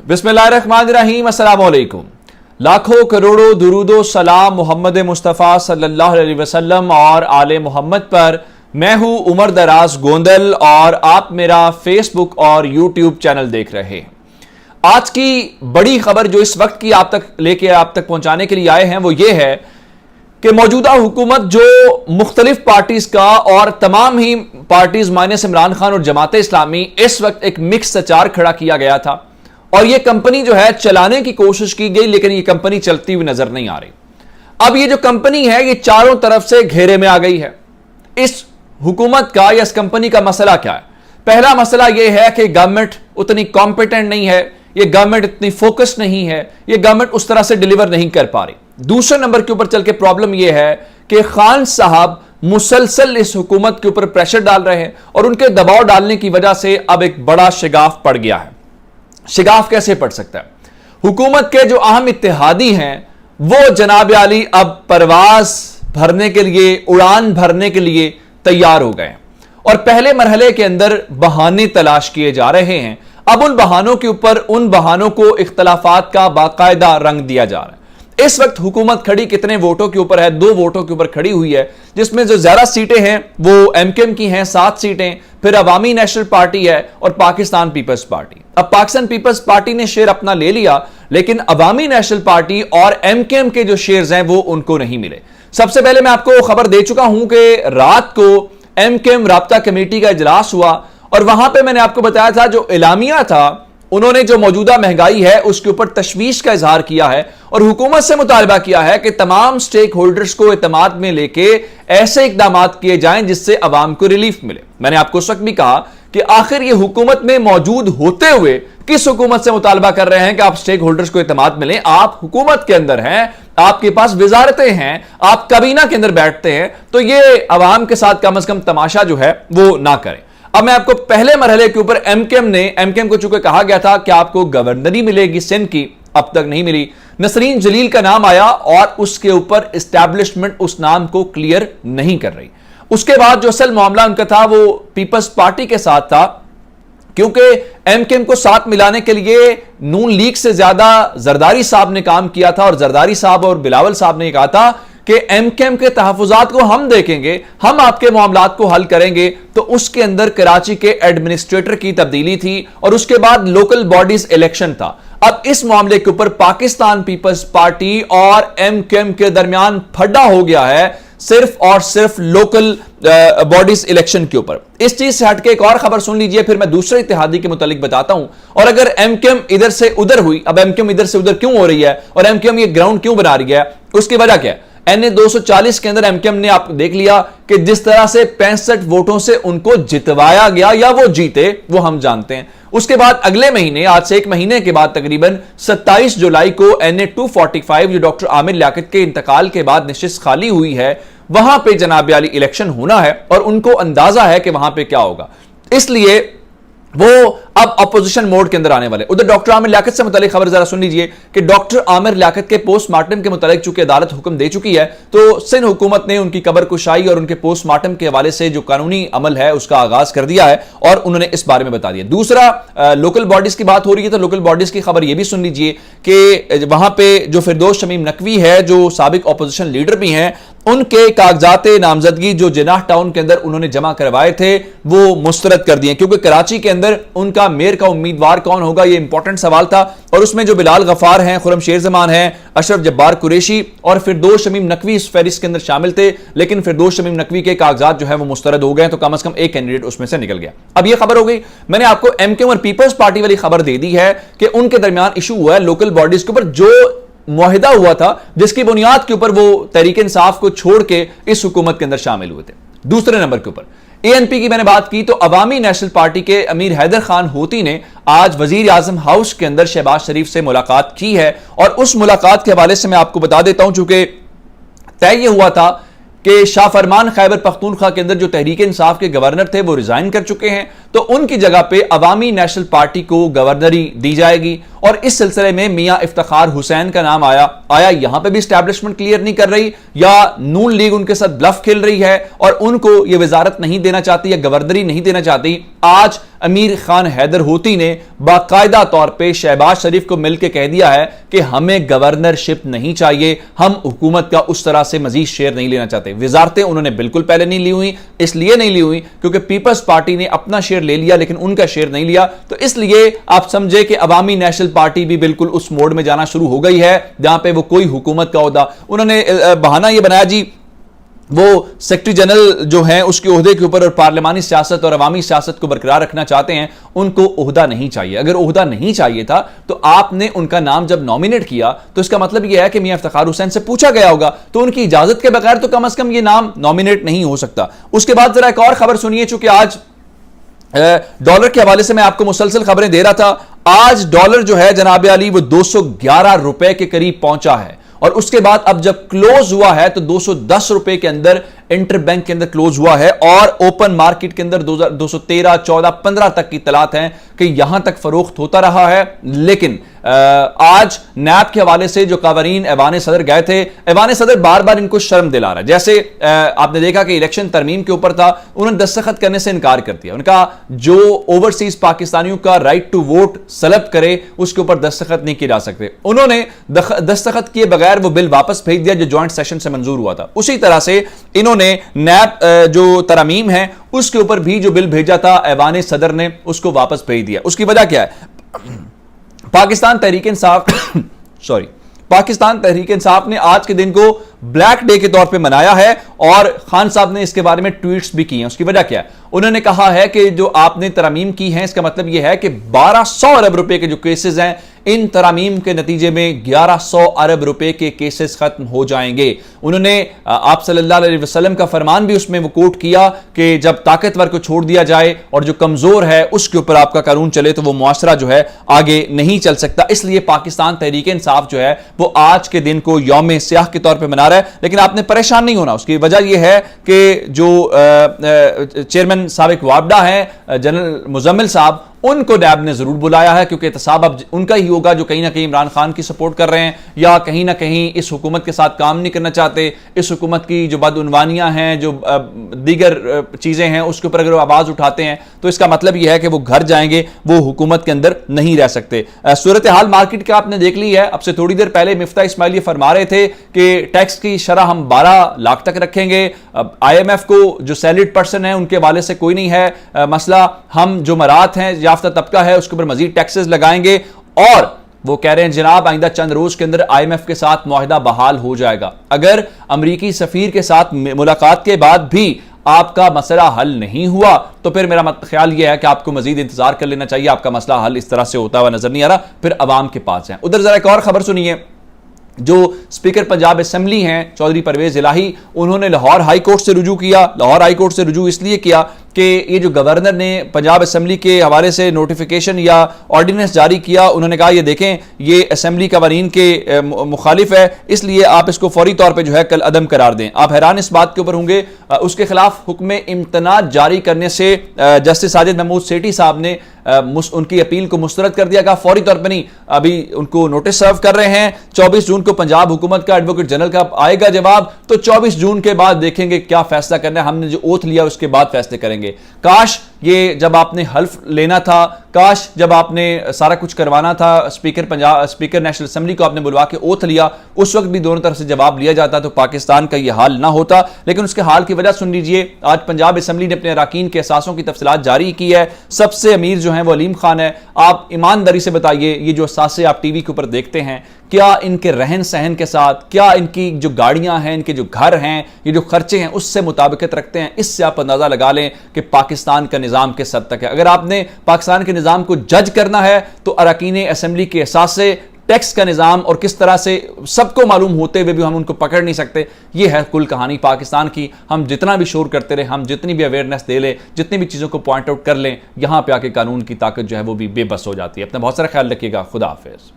बिस्मिल्लाहिर्रहमानिर्रहीम, अस्सलाम वालेकुम। लाखों करोड़ों दुरूदो सलाम मोहम्मद मुस्तफ़ा सल्लल्लाहु अलैहि वसल्लम और आले मोहम्मद पर। मैं हूं उमर दराज गोंदल और आप मेरा फेसबुक और यूट्यूब चैनल देख रहे हैं। आज की बड़ी खबर जो इस वक्त की आप तक पहुंचाने के लिए आए हैं वो ये है कि मौजूदा हुकूमत जो मुख्तलिफ पार्टीज का और तमाम ही पार्टीज माइनस इमरान खान और जमात इस्लामी, इस वक्त एक मिक्स अचार खड़ा किया गया था और यह कंपनी जो है चलाने की कोशिश की गई, लेकिन यह कंपनी चलती हुई नजर नहीं आ रही। अब यह जो कंपनी है ये चारों तरफ से घेरे में आ गई है। इस हुकूमत का या इस कंपनी का मसला क्या है? पहला मसला यह है कि गवर्नमेंट उतनी कॉम्पिटेंट नहीं है, यह गवर्नमेंट इतनी फोकस नहीं है, यह गवर्नमेंट उस तरह से डिलीवर नहीं कर पा रही। दूसरे नंबर के ऊपर चल के प्रॉब्लम यह है कि खान साहब मुसलसल इस हुकूमत के ऊपर प्रेशर डाल रहे हैं और उनके दबाव डालने की वजह से अब एक बड़ा शिगाफ पड़ गया है। शिगाफ कैसे पड़ सकता है? हुकूमत के जो अहम इत्तेहादी हैं वो जनाब आली अब परवाज भरने के लिए, उड़ान भरने के लिए तैयार हो गए हैं और पहले मरहले के अंदर बहाने तलाश किए जा रहे हैं। अब उन बहानों के ऊपर, उन बहानों को इख्तलाफात का बाकायदा रंग दिया जा रहा है। इस वक्त हुकूमत खड़ी कितने वोटों के ऊपर है? 2 वोटों के ऊपर खड़ी हुई है, जिसमें जो ज्यादा सीटें हैं वो एमकेएम की हैं 7 सीटें, फिर अवामी नेशनल पार्टी है और पाकिस्तान पीपल्स पार्टी। अब पाकिस्तान पीपल्स पार्टी ने शेयर अपना ले लिया, लेकिन अवामी नेशनल पार्टी और एमकेएम के जो शेयर्स हैं वो उनको नहीं मिले। सबसे पहले मैं आपको खबर दे चुका हूं कि रात को एमकेएम राब्ता कमेटी का इजलास हुआ और वहां पे मैंने आपको बताया था जो एलामिया था, उन्होंने जो मौजूदा महंगाई है उसके ऊपर तशवीश का इजहार किया है और हुकूमत से मुतालबा किया है कि तमाम स्टेक होल्डर्स को एतमाद में लेके ऐसे इकदाम किए जाएं जिससे अवाम को रिलीफ मिले। मैंने आपको उस वक्त भी कहा कि आखिर ये हुकूमत में मौजूद होते हुए किस हुकूमत से मुतालबा कर रहे हैं कि आप स्टेक होल्डर्स को एतमाद मिले? आप हुकूमत के अंदर हैं, आपके पास वजारतें हैं, आप काबीना के अंदर बैठते हैं, तो ये अवाम के साथ कम से कम तमाशा जो है वो ना करें। अब मैं आपको पहले मरहले के ऊपर एमकेएम को चूंकि कहा गया था कि आपको गवर्नरी मिलेगी सिंध की, अब तक नहीं मिली। नसरीन जलील का नाम आया और उसके ऊपर एस्टैब्लिशमेंट उस नाम को क्लियर नहीं कर रही। उसके बाद जो असल मामला उनका था वो पीपल्स पार्टी के साथ था, क्योंकि एमकेएम को साथ मिलाने के लिए नून लीग से ज्यादा जरदारी साहब ने काम किया था और जरदारी साहब और बिलावल साहब ने कहा था कि एमकेएम के तहफुजात को हम देखेंगे, हम आपके मामलात को हल करेंगे। तो उसके अंदर कराची के एडमिनिस्ट्रेटर की तब्दीली थी और उसके बाद लोकल बॉडीज इलेक्शन था। अब इस मामले के ऊपर पाकिस्तान पीपल्स पार्टी और एमकेएम के दरमियान फड्डा हो गया है सिर्फ और सिर्फ लोकल बॉडीज इलेक्शन के ऊपर। इस चीज से हटके एक और खबर सुन लीजिए, फिर मैं दूसरे इत्तेहादी के मुतालिक बताता हूं। और अगर एमकेएम इधर से उधर हुई, अब एमकेएम इधर से उधर क्यों हो रही है और एमकेएम ये ग्राउंड क्यों बना रही है, उसकी वजह क्या है? NA 240 के अंदर एमकेएम ने आप देख लिया कि जिस तरह से 65 वोटों से उनको जितवाया गया या वो जीते वो हम जानते हैं। उसके बाद अगले महीने, आज से 1 महीने के बाद तकरीबन 27 जुलाई को NA 245 जो डॉक्टर आमिर लियाकत के इंतकाल के बाद निशिस्त खाली हुई है, वहां पे जनाब आली इलेक्शन होना है और उनको अंदाजा है कि वहां पे क्या होगा, इसलिए वो अब अपोजिशन मोड के अंदर आने वाले। उधर डॉक्टर आमिर लियाकत से मुतालिक खबर जरा सुन लीजिए कि डॉक्टर आमिर लियाकत के पोस्टमार्टम के मुतालिक चूंकि अदालत हुक्म दे चुकी है, तो सिंध हुकूमत ने उनकी कब्र कुशाई और उनके पोस्टमार्टम के हवाले से जो कानूनी अमल है उसका आगाज कर दिया है और उन्होंने इस बारे में बता दिया। दूसरा, लोकल बॉडीज की बात हो रही है, तो लोकल बॉडीज की खबर यह भी सुन लीजिए कि वहां पर जो फिरदौस शमीम नकवी है, जो साबिक अपोजिशन लीडर भी हैं, उनके कागजात नामजदगी जो जिनाह टाउन के अंदर उन्होंने जमा करवाए थे वो मुस्तरद कर दिए, क्योंकि कराची के अंदर उनका मेयर का उम्मीदवार कौन होगा ये इंपॉर्टेंट सवाल था। और उसमें जो बिलाल गफार हैं, खुरम शेर जमान हैं, अशरफ जब्बार कुरैशी और फिरदौस शमीम नकवी इस फहरिस्त के अंदर शामिल थे, लेकिन फिरदौस शमीम नकवी के कागजात जो है वो मुस्तरद हो गए, तो कम से कम एक कैंडिडेट उसमें से निकल गया। अब ये खबर हो गई। मैंने आपको एमकेएम और पीपल्स पार्टी वाली खबर दे दी है कि उनके दरमियान इशू हुआ है लोकल बॉडीज के ऊपर, जो मुआहिदा हुआ था जिसकी बुनियाद के ऊपर वो तहरीक इंसाफ को छोड़ के इस हुकूमत के अंदर शामिल हुए थे। दूसरे नंबर के ऊपर एएनपी की मैंने बात की, तो अवामी नेशनल पार्टी के अमीर हैदर खान होती ने आज वजीर आजम हाउस के अंदर शहबाज शरीफ से मुलाकात की है और उस मुलाकात के हवाले से मैं आपको बता देता हूं, चूंकि तय यह हुआ था कि शाह फरमान खैबर पख्तूनख्वा के अंदर जो तहरीक इंसाफ के गवर्नर थे वो रिजाइन कर चुके हैं, तो उनकी जगह पे अवामी नेशनल पार्टी को गवर्नरी दी जाएगी और इस सिलसिले में मियां इफ्तिखार हुसैन का नाम आया यहां पे भी एस्टैब्लिशमेंट क्लियर नहीं कर रही, या नून लीग उनके साथ ब्लफ खेल रही है और उनको यह वजारत नहीं देना चाहती या गवर्नरी नहीं देना चाहती। आज अमीर खान हैदर होती ने बाकायदा तौर पे शहबाज शरीफ को मिलकर कह दिया है कि हमें गवर्नरशिप नहीं चाहिए, हम हुकूमत का उस तरह से मजीद शेयर नहीं लेना चाहते। वजारतें उन्होंने बिल्कुल पहले नहीं ली हुई, इसलिए नहीं ली हुई क्योंकि पीपल्स पार्टी ने अपना शेयर ले लिया लेकिन उनका शेयर नहीं लिया। तो इसलिए आप समझे कि अवामी नेशनल पार्टी भी बिल्कुल उस मोड में जाना शुरू हो गई है जहां पे वो कोई हुकूमत का ओहदा, उन्होंने बहाना यह बनाया जी वो सेक्रेटरी जनरल जो है उसके ओहदे के ऊपर और पार्लिमानी सियासत और अवामी सियासत को बरकरार रखना चाहते हैं, उनको ओहदा नहीं चाहिए। अगर ओहदा नहीं चाहिए था तो आपने उनका नाम जब नॉमिनेट किया तो इसका मतलब यह है कि मियां इफ्तिखार हुसैन से पूछा गया होगा, तो उनकी इजाजत के बगैर तो कम से कम यह नाम नॉमिनेट नहीं हो सकता। उसके बाद जरा एक और खबर सुनिए, चूंकि आज डॉलर के हवाले से मैं आपको मुसलसल खबरें दे रहा था। आज डॉलर जो है जनाब अली वो 211 रुपए के करीब पहुंचा है और उसके बाद अब जब क्लोज हुआ है तो 210 रुपए के अंदर इंटर बैंक के अंदर क्लोज हुआ है और ओपन मार्केट के अंदर 213, 14, 15 तक की तलात हैं कि यहां तक फरोख्त होता रहा है। लेकिन आज नैब के हवाले से जो कावरीन ऐवान सदर गए थे, ऐवान सदर बार बार इनको शर्म दिला रहा है। जैसे आपने देखा कि इलेक्शन तरमीम के ऊपर था, उन्होंने दस्तखत करने से इनकार कर दिया। उनका जो ओवरसीज पाकिस्तानियों का राइट टू वोट सलब करे उसके ऊपर दस्तखत नहीं किए जा सकते। उन्होंने दस्तखत किए बगैर वो बिल वापस भेज दिया जो ज्वाइंट सेशन से मंजूर हुआ था। उसी तरह से इन्होंने नैब जो तरमीम है उसके ऊपर भी जो बिल भेजा था ऐवान सदर ने उसको वापस भेज दिया। उसकी वजह क्या है? पाकिस्तान तहरीक इंसाफ पाकिस्तान तहरीक इंसाफ ने आज के दिन को ब्लैक डे के तौर पे मनाया है और खान साहब ने इसके बारे में ट्वीट्स भी किए हैं। उसकी वजह क्या है? उन्होंने कहा है कि जो आपने तरमीम की है इसका मतलब यह है कि 1200 अरब रुपए के जो केसेस हैं इन तरमीम के नतीजे में 1100 अरब रुपए के केसेस खत्म हो जाएंगे। उन्होंने आप सल्लल्लाहु अलैहि वसल्लम का फरमान भी उसमें वो कोट किया कि जब ताकतवर को छोड़ दिया जाए और जो कमजोर है उसके ऊपर आपका कानून चले तो वो मुआशरा जो है आगे नहीं चल सकता। इसलिए पाकिस्तान तहरीक इंसाफ जो है वो आज के दिन को यौम स्याह के तौर पर मना रहा है। लेकिन आपने परेशान नहीं होना, उसकी वजह यह है कि जो चेयरमैन साबिक वाबडा है जनरल मुजम्मिल साहब, उनको नैब ने जरूर बुलाया है क्योंकि एहतसाब अब उनका ही होगा जो कहीं ना कहीं इमरान खान की सपोर्ट कर रहे हैं या कहीं ना कहीं इस हुकूमत के साथ काम नहीं करना चाहते। इस हुकूमत की जो बदउनवानियां हैं, जो दीगर चीजें हैं उसके ऊपर अगर वो आवाज उठाते हैं तो इसका मतलब यह है कि वो घर जाएंगे, वो हुकूमत के अंदर नहीं रह सकते। सूरत हाल मार्केट का आपने देख ली है। अब से थोड़ी देर पहले मिफ्ता इस्माइल ये फरमा रहे थे कि टैक्स की शरह हम 12 लाख तक रखेंगे। IMF को जो सैलरीड पर्सन है उनके हवाले से कोई नहीं है मसला, हम जो मरात हैं याफ्ता तबका है उसके ऊपर मजीद टैक्सेस लगाएंगे। और वो कह रहे हैं जनाब आइंदा चंद रोज के अंदर IMF के साथ मुआहिदा बहाल हो जाएगा। अगर अमरीकी सफीर के साथ मुलाकात के बाद भी आपका मसला हल नहीं हुआ तो फिर मेरा ख्याल यह है कि आपको मजीद इंतजार कर लेना चाहिए। आपका मसला हल इस तरह से होता हुआ नजर नहीं आ रहा, फिर अवाम के पास है। उधर जरा एक और खबर सुनिए। जो स्पीकर पंजाब असेंबली हैं चौधरी परवेज इलाही, उन्होंने लाहौर हाई कोर्ट से रुजू किया। लाहौर हाई कोर्ट से रुजू इसलिए किया कि ये जो गवर्नर ने पंजाब असेंबली के हवाले से नोटिफिकेशन या ऑर्डिनेंस जारी किया, उन्होंने कहा ये देखें ये असेंबली कवानीन के मुखालिफ है, इसलिए आप इसको फौरी तौर पे जो है कल अदम करार दें। आप हैरान इस बात के ऊपर होंगे, उसके खिलाफ हुक्म इम्तना जारी करने से जस्टिस साजिद महमूद सेठी साहब ने उनकी अपील को मुस्तरद कर दिया। कहा फौरी तौर पर नहीं, अभी उनको नोटिस सर्व कर रहे हैं। 24 जून को पंजाब हुकूमत का एडवोकेट जनरल का आएगा जवाब, तो 24 जून के बाद देखेंगे क्या फैसला करना है। हमने जो ओथ लिया उसके बाद फैसले करेंगे। काश ये जब आपने हल्फ लेना था, काश जब आपने सारा कुछ करवाना था, स्पीकर नेशनल असेंबली को आपने बुलवा के ओथ लिया, उस वक्त भी दोनों तरफ से जवाब लिया जाता तो पाकिस्तान का यह हाल ना होता। लेकिन उसके हाल की वजह सुन लीजिए। आज पंजाब असेंबली ने अपने अरकान के एहसासों की तफसीलात जारी की है। सबसे अमीर जो है वो अलीम खान है। आप ईमानदारी से बताइए ये जो एहसासे आप टीवी के ऊपर देखते हैं, क्या इनके रहन सहन के साथ, क्या इनकी जो गाड़ियां हैं, इनके जो घर हैं, ये जो खर्चे हैं उससे मुताबिकत रखते हैं? इससे आप अंदाजा लगा लें कि पाकिस्तान का निजाम किस हद तक है। अगर आपने पाकिस्तान के निजाम को जज करना है तो अरकान असेंबली के एहसासे, टैक्स का निजाम और किस तरह से सबको मालूम होते हुए भी हम उनको पकड़ नहीं सकते, यह है कुल कहानी पाकिस्तान की। हम जितना भी शोर करते रहे, हम जितनी भी अवेयरनेस दे लें, जितनी भी चीज़ों को पॉइंट आउट कर लें, यहां पे आके कानून की ताकत जो है वो भी बेबस हो जाती है। अपना बहुत सारा ख्याल रखिएगा। खुदा हाफिज।